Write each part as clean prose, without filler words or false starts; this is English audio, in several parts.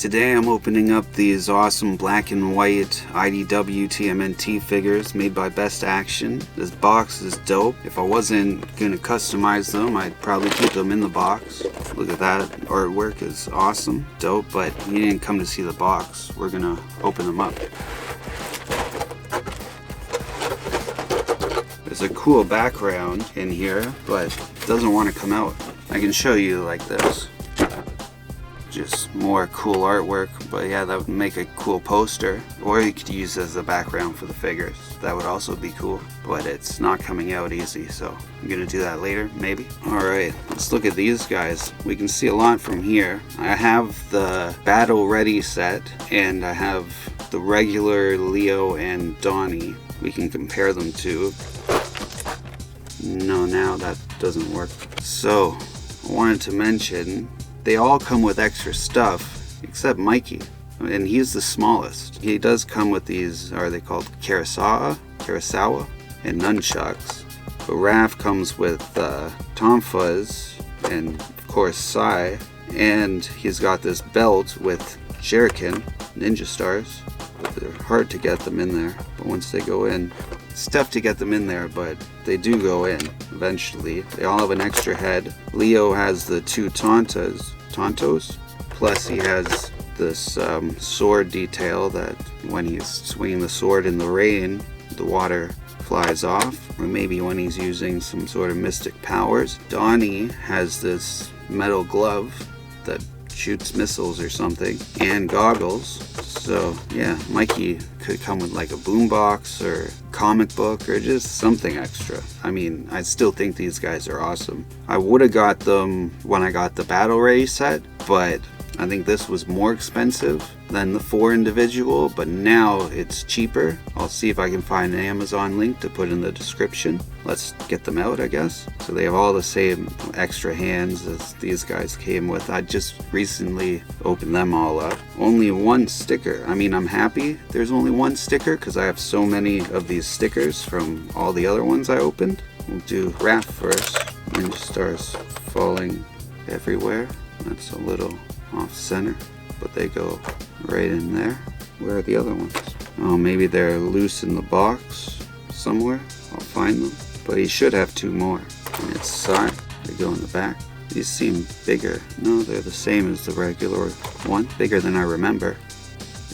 Today I'm opening up these awesome black and white IDW TMNT figures made by BST AXN. This box is dope. If I wasn't going to customize them, I'd probably keep them in the box. Look at that. Artwork is awesome. Dope, but you didn't come to see the box. We're going to open them up. There's a cool background in here, but it doesn't want to come out. I can show you like this. Just more cool artwork, but yeah, that would make a cool poster, or you could use as a background for the figures. That would also be cool, but it's not coming out easy, so I'm gonna do that later, maybe. Alright, let's look at these guys. We can see a lot from here. I have the Battle Ready set, and I have the regular Leo and Donnie. We can compare them to. No, now that doesn't work. So, I wanted to mention, they all come with extra stuff, except Mikey, and he's the smallest. He does come with these, are they called Kurosawa, and nunchucks. But Raph comes with Tom Fuzz, and of course Sai, and he's got this belt with Shuriken, ninja stars. But they're hard to get them in there, but once they go in, it's tough to get them in there, but they do go in eventually. They all have an extra head. Leo has the two Tontos, plus he has this sword detail that when he's swinging the sword in the rain, the water flies off, or maybe when he's using some sort of mystic powers. Donnie has this metal glove that shoots missiles or something, and goggles. So yeah, Mikey could come with like a boombox or comic book or just something extra. I mean, I still think these guys are awesome. I would have got them when I got the Battle Ready set, but I think this was more expensive than the 4 individual, but now it's cheaper. I'll see if I can find an Amazon link to put in the description. Let's get them out, I guess. So they have all the same extra hands as these guys came with. I just recently opened them all up. Only one sticker. I mean, I'm happy there's only one sticker because I have so many of these stickers from all the other ones I opened. We'll do Raph first. Ninja stars falling everywhere. That's a little off center, but they go right in there. Where are the other ones? Oh, maybe they're loose in the box somewhere. I'll find them. But he should have 2 more. And it's Sai. They go in the back. These seem bigger. No, they're the same as the regular one. Bigger than I remember.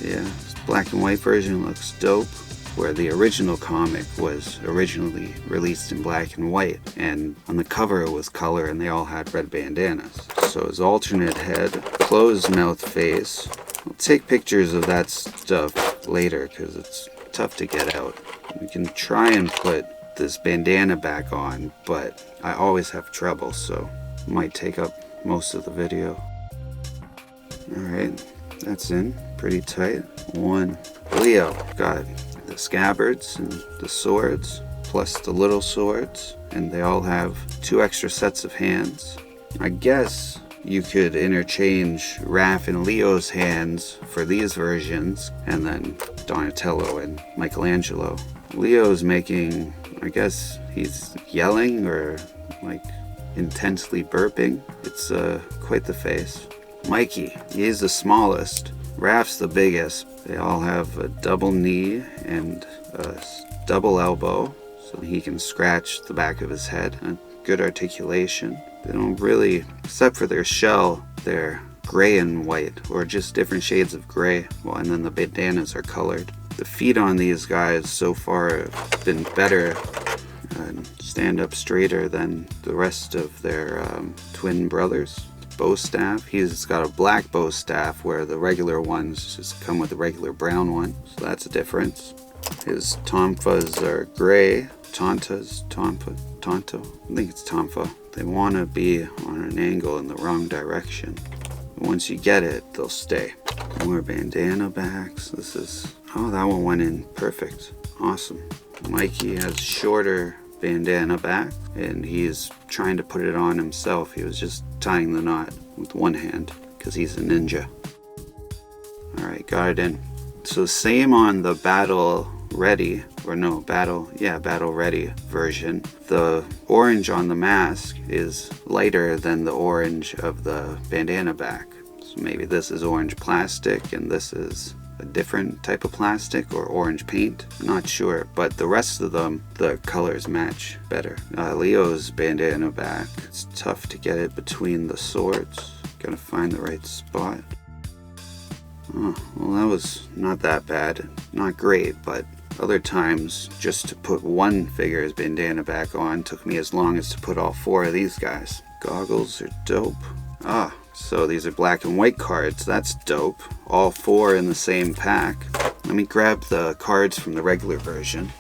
Yeah, this black and white version looks dope. Where the original comic was originally released in black and white, and on the cover it was color and they all had red bandanas. So his alternate head, closed mouth face. I'll take pictures of that stuff later because it's tough to get out. We can try and put this bandana back on, but I always have trouble, so it might take up most of the video. Alright, that's in pretty tight. 1. Leo got the scabbards and the swords, plus the little swords, and they all have 2 extra sets of hands. I guess you could interchange Raph and Leo's hands for these versions, and then Donatello and Michelangelo. Leo's making, I guess he's yelling or like intensely burping. It's quite the face. Mikey, he's the smallest. Raph's the biggest. They all have a double knee and a double elbow, so he can scratch the back of his head. And good articulation. They don't really, except for their shell, they're gray and white, or just different shades of gray. Well, and then the bandanas are colored. The feet on these guys so far have been better and stand up straighter than the rest of their twin brothers. Bow staff. He's got a black bow staff where the regular ones just come with a regular brown one. So that's a difference. His Tonfas are gray. Tonto. I think it's Tonfa. They want to be on an angle in the wrong direction. Once you get it, they'll stay. More bandana backs. This is, oh, that one went in perfect. Awesome. Mikey has shorter bandana back, and he's trying to put it on himself. He was just tying the knot with one hand because he's a ninja. Alright, got it in. So same on the Battle Ready, or no, Battle Ready version. The orange on the mask is lighter than the orange of the bandana back. So So maybe this is orange plastic and this is a different type of plastic or orange paint. Not sure, but the rest of them, the colors match better. Leo's bandana back. It's tough to get it between the swords. Gotta find the right spot. Oh, well, that was not that bad. Not great, but other times just to put one figure's bandana back on took me as long as to put all 4 of these guys. Goggles are dope. Ah, so these are black and white cards. That's dope. All 4 in the same pack. Let me grab the cards from the regular version.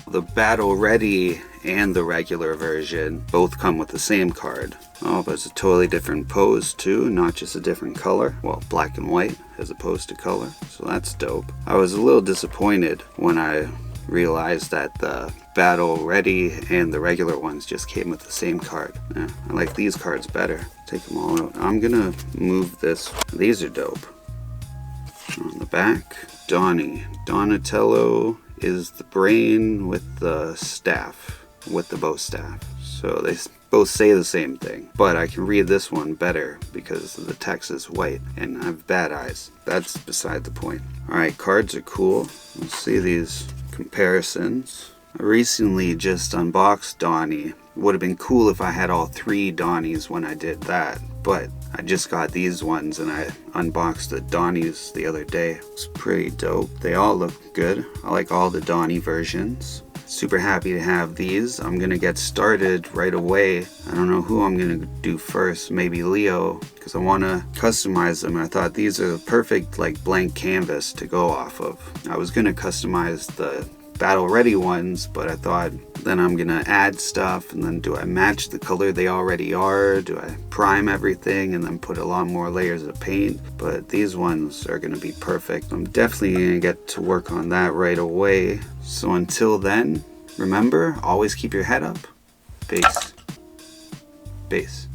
The Battle Ready and the regular version both come with the same card. Oh, but it's a totally different pose too, not just a different color. Well, black and white as opposed to color, so that's dope. I was a little disappointed when I realized that the Battle Ready and the regular ones just came with the same card. Yeah, I like these cards better. Take them all out. I'm gonna move this. These are dope. On the back, Donatello is the brain with the staff, with the bow staff. So they both say the same thing, but I can read this one better because the text is white and I have bad eyes. That's beside the point. Alright, cards are cool. Let's see these comparisons. I recently just unboxed Donnie. Would have been cool if I had all 3 Donnies when I did that, but I just got these ones and I unboxed the Donnies the other day. It's pretty dope. They all look good. I like all the Donnie versions. Super happy to have these. I'm gonna get started right away. I don't know who I'm gonna do first. Maybe Leo, because I want to customize them. I thought these are the perfect like blank canvas to go off of. I was gonna customize the Battle Ready ones, but I thought then I'm gonna add stuff, and then do I match the color they already are? Do I prime everything and then put a lot more layers of paint? But these ones are gonna be perfect. I'm definitely gonna get to work on that right away. So until then, remember, always keep your head up. Peace. Peace.